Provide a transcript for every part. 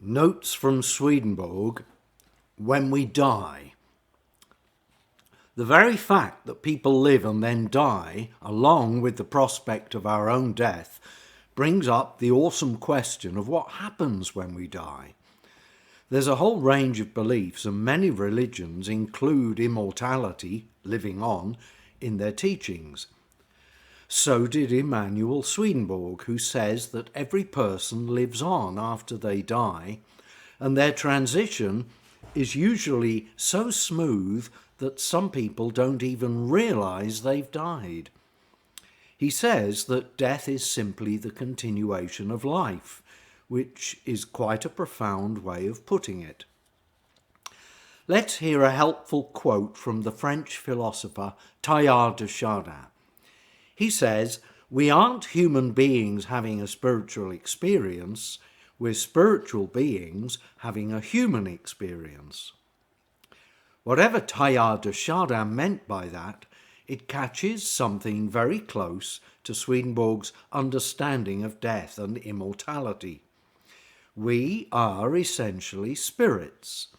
Notes from Swedenborg, when we die. The very fact that people live and then die, along with the prospect of our own death, brings up the awesome question of what happens when we die. There's a whole range of beliefs, and many religions include immortality, living on, in their teachings. So did Emanuel Swedenborg, who says that every person lives on after they die, and their transition is usually so smooth that some people don't even realize they've died. He says that death is simply the continuation of life, which is quite a profound way of putting it. Let's hear a helpful quote from the French philosopher Teilhard de Chardin. He says, "We aren't human beings having a spiritual experience, we're spiritual beings having a human experience." Whatever Teilhard de Chardin meant by that, it catches something very close to Swedenborg's understanding of death and immortality. We are essentially spirits,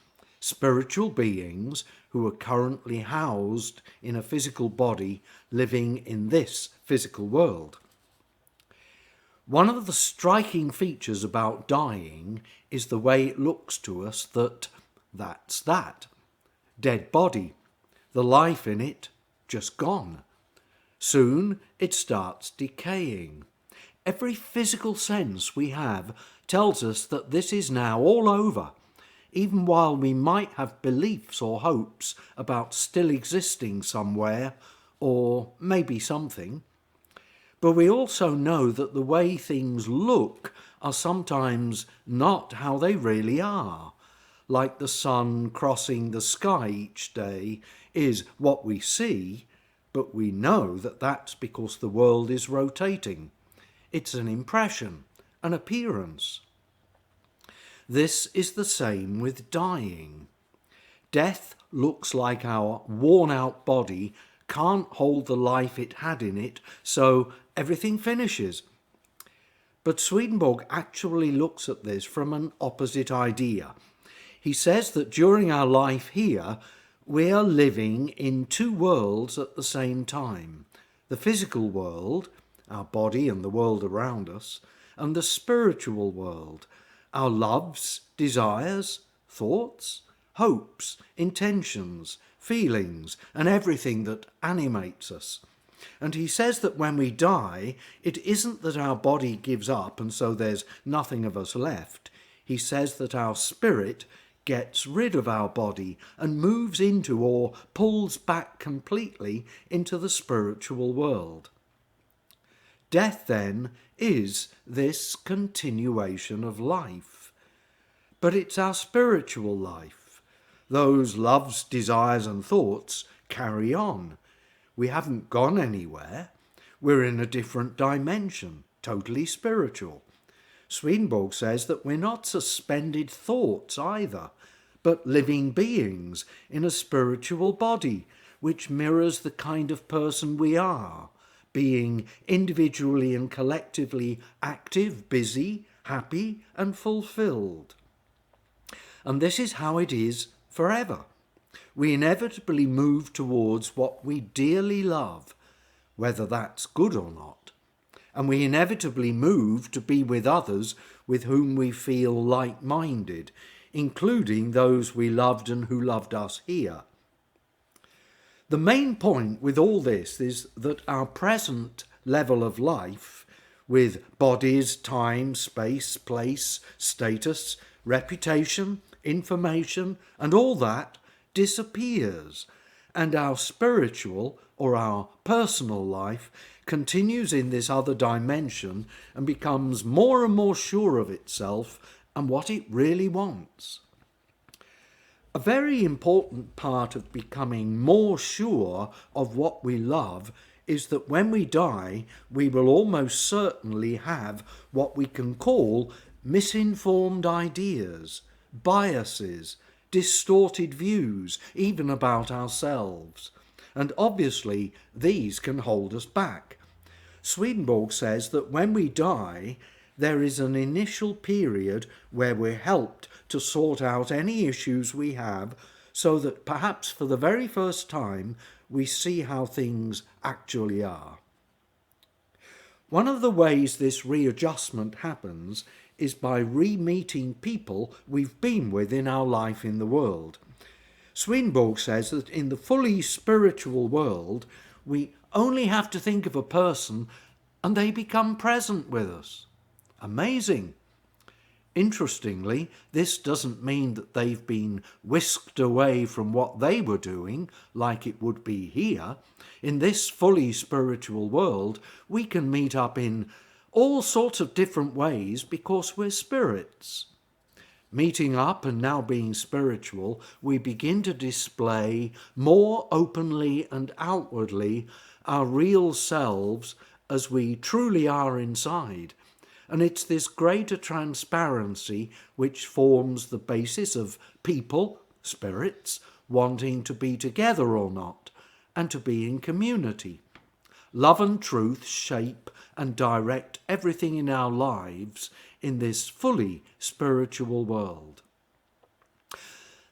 spiritual beings who are currently housed in a physical body living in this physical world. One of the striking features about dying is the way it looks to us that's that. Dead body, the life in it just gone. Soon it starts decaying. Every physical sense we have tells us that this is now all over, even while we might have beliefs or hopes about still existing somewhere or maybe something. But we also know that the way things look are sometimes not how they really are. Like the sun crossing the sky each day is what we see, but we know that that's because the world is rotating. It's an impression, an appearance. This is the same with dying. Death looks like our worn-out body can't hold the life it had in it, so everything finishes. But Swedenborg actually looks at this from an opposite idea. He says that during our life here, we are living in two worlds at the same time. The physical world, our body and the world around us, and the spiritual world, our loves, desires, thoughts, hopes, intentions, feelings, and everything that animates us. And he says that when we die, it isn't that our body gives up and so there's nothing of us left. He says that our spirit gets rid of our body and moves into or pulls back completely into the spiritual world. Death, then, is this continuation of life. But it's our spiritual life. Those loves, desires and thoughts carry on. We haven't gone anywhere. We're in a different dimension, totally spiritual. Swedenborg says that we're not suspended thoughts either, but living beings in a spiritual body, which mirrors the kind of person we are, being individually and collectively active, busy, happy and fulfilled. And this is how it is forever. We inevitably move towards what we dearly love, whether that's good or not. And we inevitably move to be with others with whom we feel like-minded, including those we loved and who loved us here. The main point with all this is that our present level of life, with bodies, time, space, place, status, reputation, information, and all that, disappears, and our spiritual or our personal life continues in this other dimension and becomes more and more sure of itself and what it really wants. A very important part of becoming more sure of what we love is that when we die, we will almost certainly have what we can call misinformed ideas, biases, distorted views, even about ourselves. And obviously, these can hold us back. Swedenborg says that when we die, there is an initial period where we're helped to sort out any issues we have, so that perhaps for the very first time we see how things actually are. One of the ways this readjustment happens is by re-meeting people we've been with in our life in the world. Swedenborg says that in the fully spiritual world, we only have to think of a person and they become present with us. Amazing. Interestingly, this doesn't mean that they've been whisked away from what they were doing, like it would be here. In this fully spiritual world, we can meet up in all sorts of different ways because we're spirits. Meeting up and now being spiritual, we begin to display more openly and outwardly our real selves as we truly are inside. And it's this greater transparency which forms the basis of people, spirits, wanting to be together or not, and to be in community. Love and truth shape and direct everything in our lives in this fully spiritual world.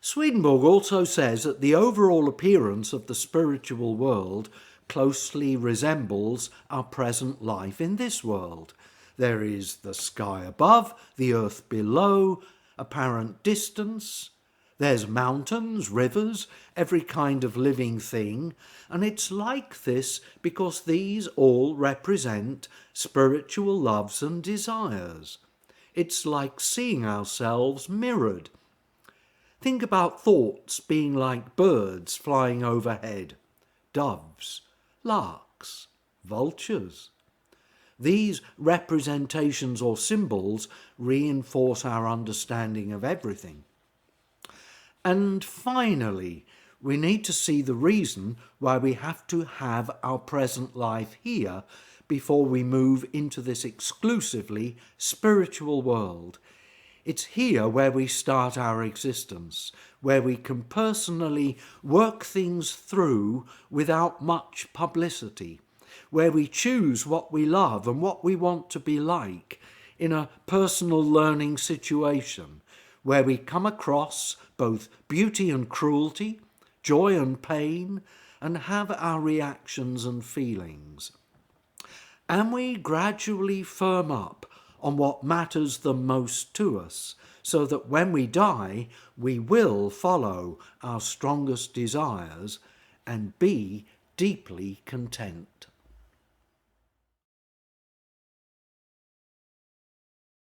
Swedenborg also says that the overall appearance of the spiritual world closely resembles our present life in this world. There is the sky above, the earth below, apparent distance. There's mountains, rivers, every kind of living thing, and it's like this because these all represent spiritual loves and desires. It's like seeing ourselves mirrored. Think about thoughts being like birds flying overhead, doves, larks, vultures. These representations or symbols reinforce our understanding of everything. And finally, we need to see the reason why we have to have our present life here before we move into this exclusively spiritual world. It's here where we start our existence, where we can personally work things through without much publicity, where we choose what we love and what we want to be like in a personal learning situation, where we come across both beauty and cruelty, joy and pain, and have our reactions and feelings. And we gradually firm up on what matters the most to us, so that when we die, we will follow our strongest desires and be deeply content.